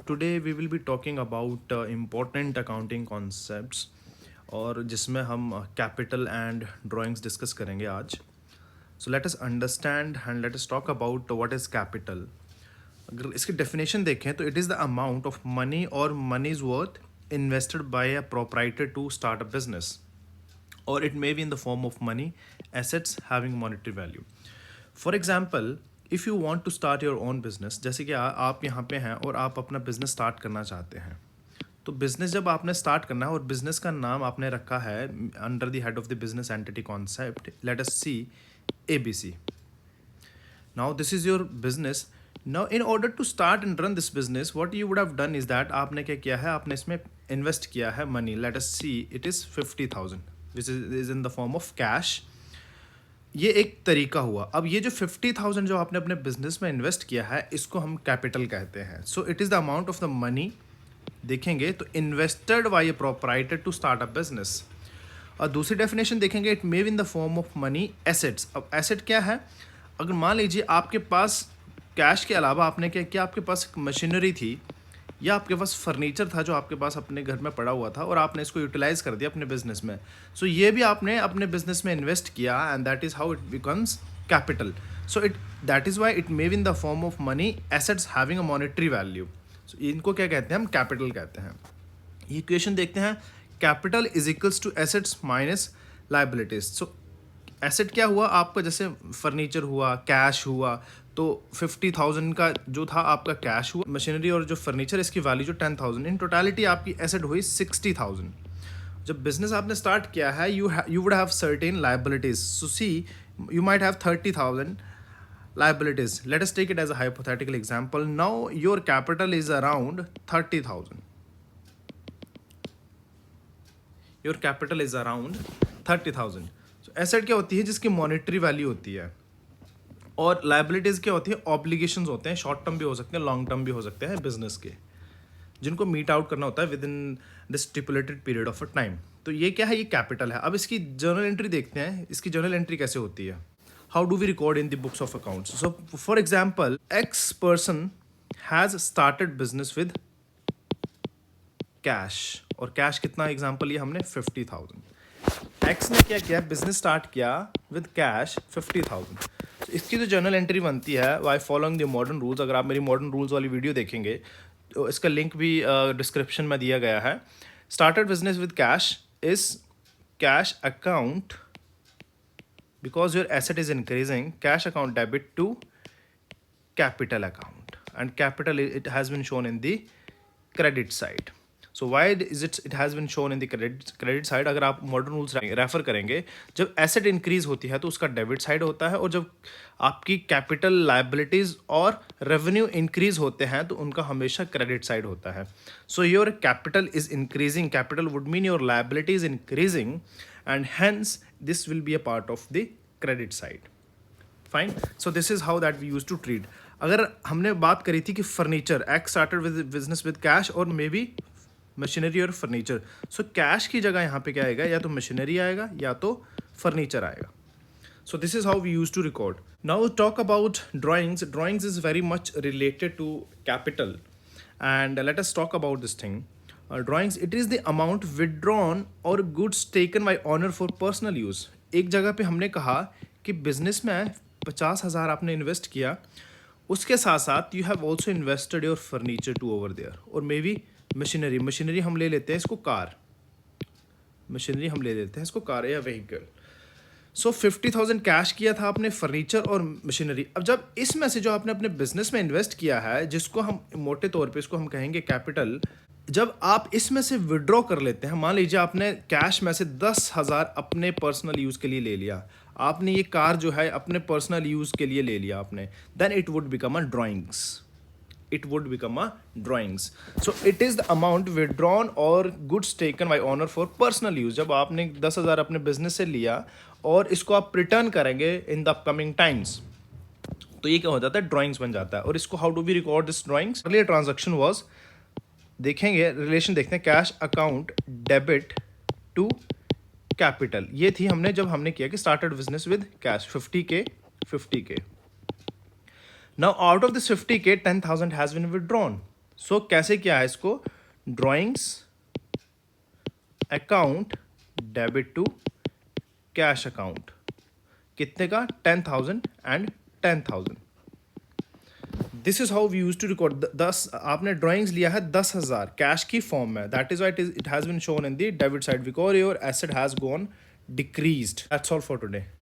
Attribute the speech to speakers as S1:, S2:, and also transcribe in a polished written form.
S1: today we will be talking about important accounting concepts और जिसमें हम कैपिटल एंड ड्राइंग्स डिस्कस करेंगे आज. So let us understand and let us talk about what is capital. अगर इसकी definition देखें तो it is the amount of money और money is worth invested by a proprietor to start a business, or it may be in the form of money, assets having monetary value. For example, if you want to start your own business, जैसे कि आप यहाँ पे हैं और आप अपना business start करना चाहते हैं, तो बिजनेस जब आपने स्टार्ट करना है और बिजनेस का नाम आपने रखा है under the head of the business entity concept, let us see ABC. Now this is your business. Now in order to start and run this business, what you would have done is that आपने क्या किया है, आपने इसमें invest किया है money. Late us see it is 50,000 which is in the form of cash. ये एक तरीका हुआ. अब ये जो 50,000 जो आपने अपने बिजनेस में इन्वेस्ट किया है, इसको हम कैपिटल कहते हैं. So it is the amount of the money. देखेंगे तो invested by a proprietor to start a business. और दूसरी डेफिनेशन देखेंगे, it may be in the form of money assets. अब एसेट क्या है? अगर मान लीजिए आपके पास कैश के अलावा आपने क्या किया, आपके पास मशीनरी थी या आपके पास फर्नीचर था जो आपके पास अपने घर में पड़ा हुआ था और आपने इसको यूटिलाइज कर दिया अपने बिजनेस में. सो ये भी आपने अपने बिजनेस में इन्वेस्ट किया and that is how it becomes capital. So it that is why it may be in the form of money assets having a monetary value. So इनको क्या कहते हैं? हम कैपिटल कहते हैं. ये इक्वेशन देखते हैं. Capital is equals to assets minus liabilities. So asset क्या हुआ आपका? जैसे फर्नीचर हुआ, कैश हुआ, तो 50,000 का जो था आपका कैश हुआ. मशीनरी और जो फर्नीचर, इसकी वैल्यू जो 10,000, इन टोटलिटी आपकी एसेट हुई 60,000. जब बिजनेस आपने स्टार्ट किया है, you would have certain liabilities. So see you might have 30,000 liabilities. Let us take it as a hypothetical example. Now your capital is around 30,000. Your capital is around 30,000. So asset क्या होती है? जिसकी monetary value होती है. और liabilities क्या होती है? Obligations होते हैं. शॉर्ट टर्म भी हो सकते हैं, लॉन्ग टर्म भी हो सकते हैं बिजनेस के, जिनको मीट आउट करना होता है with in the stipulated period of a time. तो ये क्या है? ये कैपिटल है. अब इसकी जर्नल एंट्री देखते हैं. इसकी जर्नल एंट्री कैसे होती है? How do we record in the books of accounts? So for example, X person has started business with cash. और कैश कितना एग्जाम्पल लिया हमने? 50,000. X ने क्या किया? बिजनेस स्टार्ट किया विद कैश 50,000. तो इसकी जो जर्नल एंट्री बनती है by following the modern rules. अगर आप मेरी मॉडर्न रूल्स वाली वीडियो देखेंगे तो इसका लिंक भी डिस्क्रिप्शन में दिया गया है. Started business with cash is cash account. Because your asset is increasing, cash account debit to capital account, and capital it has been shown in the credit side. So why is it has been shown in the credit side? अगर आप modern rules refer करेंगे, जब asset increase होती है तो उसका debit side होता है, और जब आपकी कैपिटल लाइबिलिटीज और रेवेन्यू इंक्रीज होते हैं तो उनका हमेशा क्रेडिट साइड होता है. So your capital is increasing. Capital would mean your liability is increasing and hence this will be a part of the credit side. Fine. So this is how that we used to treat. अगर हमने बात करी थी कि furniture, X started with business with cash और may be machinery और furniture. So cash की जगह यहाँ पे क्या आएगा? या तो मशीनरी आएगा या तो फर्नीचर आएगा. So this is how we used to record. Now talk about drawings. Drawings is very much related to capital, and let us talk about this thing. Drawings, it is the amount withdrawn or goods taken by owner for personal use. एक जगह पे हमने कहा कि business में 50,000 आपने invest किया, उसके साथ साथ you have also invested your furniture to over there, और मे बी मशीनरी हम ले लेते हैं इसको कार. मशीनरी हम ले लेते हैं इसको कार या व्हीकल. सो 50,000 कैश किया था आपने, फर्नीचर और मशीनरी. अब जब इसमें से जो आपने अपने बिजनेस में इन्वेस्ट किया है, जिसको हम मोटे तौर पे इसको हम कहेंगे कैपिटल, जब आप इसमें से विड्रॉ कर लेते हैं, मान लीजिए आपने कैश में से 10,000 अपने पर्सनल यूज़ के लिए ले लिया, आपने ये कार जो है अपने पर्सनल यूज़ के लिए ले लिया आपने, then it would become a drawings. It would become a drawings. So it is the amount withdrawn और goods taken by owner for personal use. जब आपने 10,000 अपने बिजनेस से लिया और इसको आप रिटर्न करेंगे इन द अपकमिंग टाइम्स, तो ये क्या हो जाता है? ड्राइंग्स बन जाता है. और इसको how do we record this drawings? Earlier transaction was, देखेंगे रिलेशन देखते हैं, cash account debit to capital. ये थी हमने जब हमने किया कि started business with cash 50K. Now out of this 50K, 10,000 has been withdrawn. So कैसे किया है इसको, drawings account debit to cash account, कितने का, 10,000 and 10,000. This is how we use to record 10. आपने ड्राइंग्स लिया है 10,000 कैश की फॉर्म में, that is why it has been shown in the debit side because your asset has gone decreased. That's all for today.